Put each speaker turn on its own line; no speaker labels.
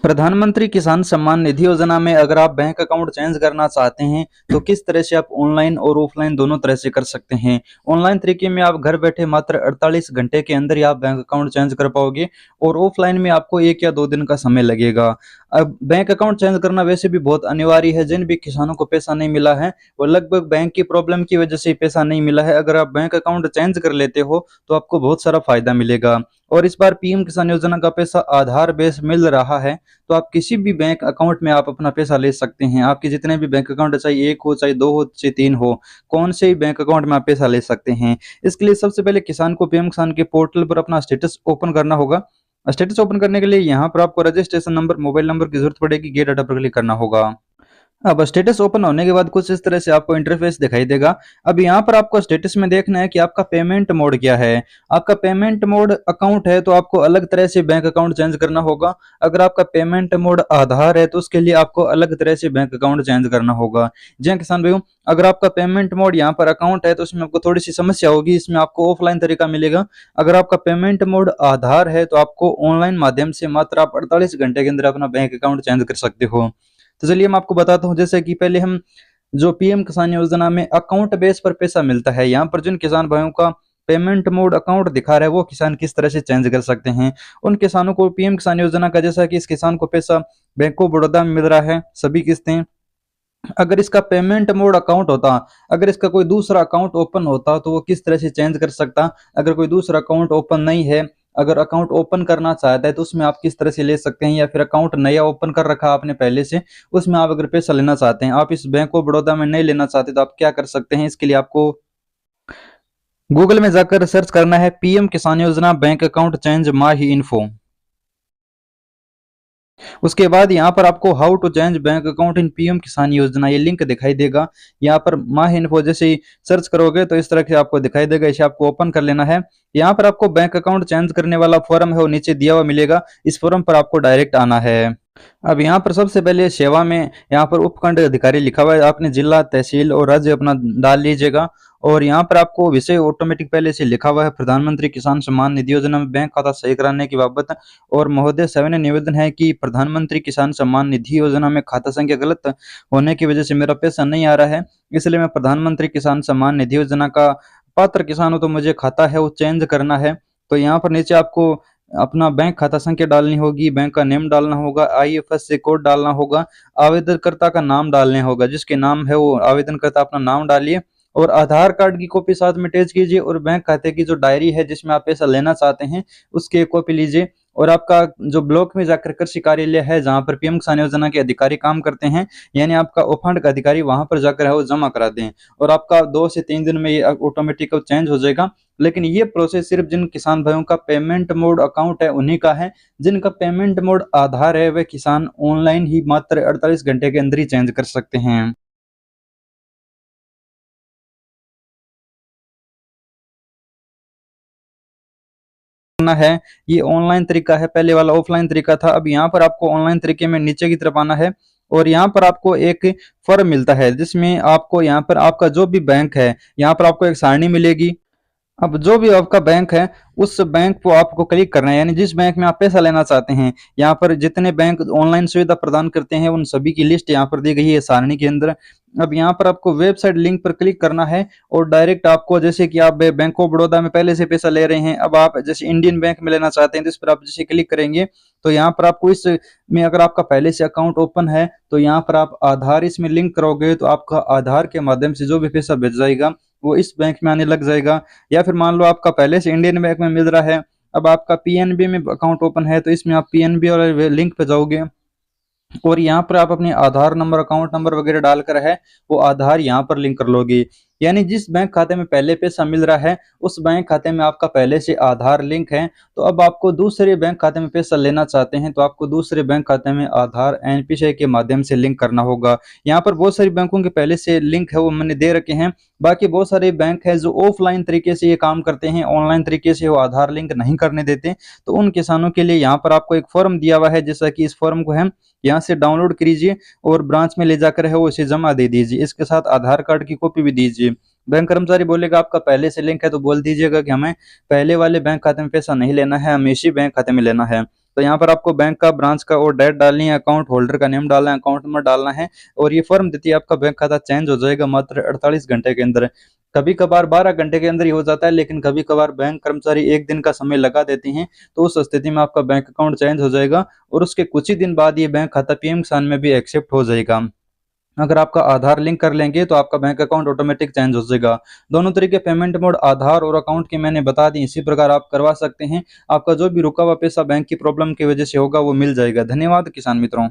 प्रधानमंत्री किसान सम्मान निधि योजना में अगर आप बैंक अकाउंट चेंज करना चाहते हैं तो किस तरह से आप ऑनलाइन और ऑफलाइन दोनों तरह से कर सकते हैं। ऑनलाइन तरीके में आप घर बैठे मात्र 48 घंटे के अंदर ही आप बैंक अकाउंट चेंज कर पाओगे और ऑफलाइन में आपको 1 या 2 दिन का समय लगेगा। अब बैंक अकाउंट चेंज करना वैसे भी बहुत अनिवार्य है। जिन भी किसानों को पैसा नहीं मिला है वो लगभग बैंक की प्रॉब्लम की वजह से पैसा नहीं मिला है। अगर आप बैंक अकाउंट चेंज कर लेते हो तो आपको बहुत सारा फायदा मिलेगा। और इस बार पीएम किसान योजना का पैसा आधार बेस मिल रहा है, तो आप किसी भी बैंक अकाउंट में आप अपना पैसा ले सकते हैं। आपके जितने भी बैंक अकाउंट है, चाहे 1 हो, चाहे 2 हो, चाहे 3 हो, कौन से भी बैंक अकाउंट में आप पैसा ले सकते हैं। इसके लिए सबसे पहले किसान को पीएम किसान के पोर्टल पर अपना स्टेटस ओपन करना होगा। स्टेटस ओपन करने के लिए यहाँ पर आपको रजिस्ट्रेशन नंबर, मोबाइल नंबर की जरूरत पड़ेगी। गेट डाटा पर क्लिक करना होगा। अब स्टेटस ओपन होने के बाद कुछ इस तरह से आपको इंटरफेस दिखाई देगा। अब यहाँ पर आपको स्टेटस में देखना है कि आपका पेमेंट मोड क्या है। आपका पेमेंट मोड अकाउंट है तो आपको अलग तरह से बैंक अकाउंट चेंज करना होगा। अगर आपका पेमेंट मोड आधार है तो उसके लिए आपको अलग तरह से बैंक अकाउंट चेंज करना होगा। जी हाँ किसान भाइयों, अगर आपका पेमेंट मोड यहाँ पर अकाउंट है तो उसमें आपको थोड़ी सी समस्या होगी। इसमें आपको ऑफलाइन तरीका मिलेगा। अगर आपका पेमेंट मोड आधार है तो आपको ऑनलाइन माध्यम से मात्र आप 48 घंटे के अंदर अपना बैंक अकाउंट चेंज कर सकते हो। तो चलिए मैं आपको बताता हूँ। जैसे कि पहले हम जो पीएम किसान योजना में अकाउंट बेस पर पैसा मिलता है, यहाँ पर जिन किसान भाइयों का पेमेंट मोड अकाउंट दिखा रहा है वो किसान किस तरह से चेंज कर सकते हैं। उन किसानों को पीएम किसान योजना का, जैसा कि इस किसान को पैसा बैंक ऑफ बड़ौदा में मिल रहा है सभी किस्तें, अगर इसका पेमेंट मोड अकाउंट होता, अगर इसका कोई दूसरा अकाउंट ओपन होता तो वो किस तरह से चेंज कर सकता। अगर कोई दूसरा अकाउंट ओपन नहीं है, अगर अकाउंट ओपन करना चाहता है तो उसमें आप किस तरह से ले सकते हैं। या फिर अकाउंट नया ओपन कर रखा आपने पहले से, उसमें आप अगर पैसा लेना चाहते हैं, आप इस बैंक ऑफ बड़ौदा में नहीं लेना चाहते तो आप क्या कर सकते हैं। इसके लिए आपको गूगल में जाकर सर्च करना है PM Kisan Yojana bank account change Mahi info. उसके बाद यहाँ पर आपको how to change bank account in PM Kisan Yojana ये लिंक दिखाई देगा। यहाँ पर माह इन्फो जैसे ही सर्च करोगे तो इस तरह से आपको दिखाई देगा। इसे आपको ओपन कर लेना है। यहाँ पर आपको बैंक अकाउंट चेंज करने वाला फॉर्म है वो नीचे दिया हुआ मिलेगा। इस फॉर्म पर आपको डायरेक्ट आना है। अब यहाँ पर सबसे पहले सेवा में यहाँ पर उपखंड अधिकारी लिखा हुआ है। आपने जिला, तहसील और राज्य अपना डाल लीजिएगा। और यहाँ पर आपको विषय ऑटोमेटिक पहले से लिखा हुआ है प्रधानमंत्री किसान सम्मान निधि योजना में बैंक खाता सही कराने की बाबत। और महोदय सविनय निवेदन है कि प्रधानमंत्री किसान सम्मान निधि योजना में खाता संख्या गलत होने की वजह से मेरा पैसा नहीं आ रहा है, इसलिए मैं प्रधानमंत्री किसान सम्मान निधि योजना का पात्र किसान हूँ तो मुझे खाता है वो चेंज करना है। तो यहाँ पर नीचे आपको अपना बैंक खाता संख्या डालनी होगी, बैंक का नेम डालना होगा, आईएफएससी कोड डालना होगा, आवेदनकर्ता का नाम डालने होगा। जिसके नाम है वो आवेदनकर्ता अपना नाम डालिए और आधार कार्ड की कॉपी साथ में अटैच कीजिए और बैंक खाते की जो डायरी है जिसमें आप पैसा लेना चाहते हैं उसकी एक कॉपी लीजिए। और आपका जो ब्लॉक में जाकर कृषि कार्यालय है जहां पर पीएम किसान योजना के अधिकारी काम करते हैं, यानी आपका उपखंड का अधिकारी, वहां पर जाकर है वो जमा करा दें और आपका 2 से 3 दिन में ये ऑटोमेटिक चेंज हो जाएगा। लेकिन ये प्रोसेस सिर्फ जिन किसान भाइयों का पेमेंट मोड अकाउंट है उन्हीं का है। जिनका पेमेंट मोड आधार है वे किसान ऑनलाइन ही मात्र 48 घंटे के अंदर ही चेंज कर सकते हैं। करना है, ये ऑनलाइन तरीका है। पहले वाला ऑफलाइन तरीका था। अब यहाँ पर आपको ऑनलाइन तरीके में नीचे की तरफ आना है और यहाँ पर आपको एक फॉर्म मिलता है जिसमें आपको यहाँ पर आपका जो भी बैंक है यहाँ पर आपको एक सारणी मिलेगी। अब जो भी आपका बैंक है उस बैंक को आपको क्लिक करना है, यानी जिस बैंक में आप पैसा लेना चाहते हैं। यहाँ पर जितने बैंक ऑनलाइन सुविधा प्रदान करते हैं उन सभी की लिस्ट यहाँ पर दी गई है सारणी के अंदर। अब यहाँ पर आपको वेबसाइट लिंक पर क्लिक करना है और डायरेक्ट आपको, जैसे कि आप बैंक ऑफ बड़ौदा में पहले से पैसा ले रहे हैं, अब आप जैसे इंडियन बैंक में लेना चाहते हैं तो इस पर आप जैसे क्लिक करेंगे तो यहाँ पर आपको इस में अगर आपका पहले से अकाउंट ओपन है तो यहाँ पर आप आधार इसमें लिंक करोगे तो आपका आधार के माध्यम से जो भी पैसा भेज जाएगा वो इस बैंक में आने लग जाएगा। या फिर मान लो आपका पहले से इंडियन बैंक में मिल रहा है, अब आपका पीएनबी में अकाउंट ओपन है तो इसमें आप पीएनबी वाले लिंक पे जाओगे और यहाँ पर आप अपने आधार नंबर, अकाउंट नंबर वगैरह डालकर है वो आधार यहाँ पर लिंक कर लोगे। यानी जिस बैंक खाते में पहले पैसा मिल रहा है उस बैंक खाते में आपका पहले से आधार लिंक है। तो अब आपको दूसरे बैंक खाते में पैसा लेना चाहते हैं तो आपको दूसरे बैंक खाते में आधार एनपीसीआई के माध्यम से लिंक करना होगा। यहाँ पर बहुत सारी बैंकों के पहले से लिंक है वो मैंने दे रखे हैं। बाकी बहुत सारे बैंक है जो ऑफलाइन तरीके से ये काम करते हैं, ऑनलाइन तरीके से वो आधार लिंक नहीं करने देते। तो उन किसानों के लिए यहाँ पर आपको एक फॉर्म दिया हुआ है, जैसा कि इस फॉर्म को हम यहाँ से डाउनलोड कीजिए और ब्रांच में ले जाकर है वो इसे जमा दे दीजिए। इसके साथ आधार कार्ड की कॉपी भी दीजिए। बैंक कर्मचारी बोलेगा आपका पहले से लिंक है तो बोल दीजिएगा कि हमें पहले वाले बैंक खाते में पैसा नहीं लेना है, हमें इसी बैंक खाते में लेना है। तो यहाँ पर आपको बैंक का, ब्रांच का और डेट डालनी है, अकाउंट होल्डर का नेम डालना है, अकाउंट नंबर डालना है और ये फॉर्म देती है आपका बैंक खाता चेंज हो जाएगा मात्र 48 घंटे के अंदर। कभी कभार 12 घंटे के अंदर ही हो जाता है, लेकिन कभी कभार बैंक कर्मचारी एक दिन का समय लगा देते हैं। तो उस स्थिति में आपका बैंक अकाउंट चेंज हो जाएगा और उसके कुछ ही दिन बाद ये बैंक खाता पीएम किसान में भी एक्सेप्ट हो जाएगा। अगर आपका आधार लिंक कर लेंगे तो आपका बैंक अकाउंट ऑटोमेटिक चेंज हो जाएगा। दोनों तरीके पेमेंट मोड आधार और अकाउंट के मैंने बता दी, इसी प्रकार आप करवा सकते हैं। आपका जो भी रुका हुआ पैसा बैंक की प्रॉब्लम की वजह से होगा वो मिल जाएगा। धन्यवाद किसान मित्रों।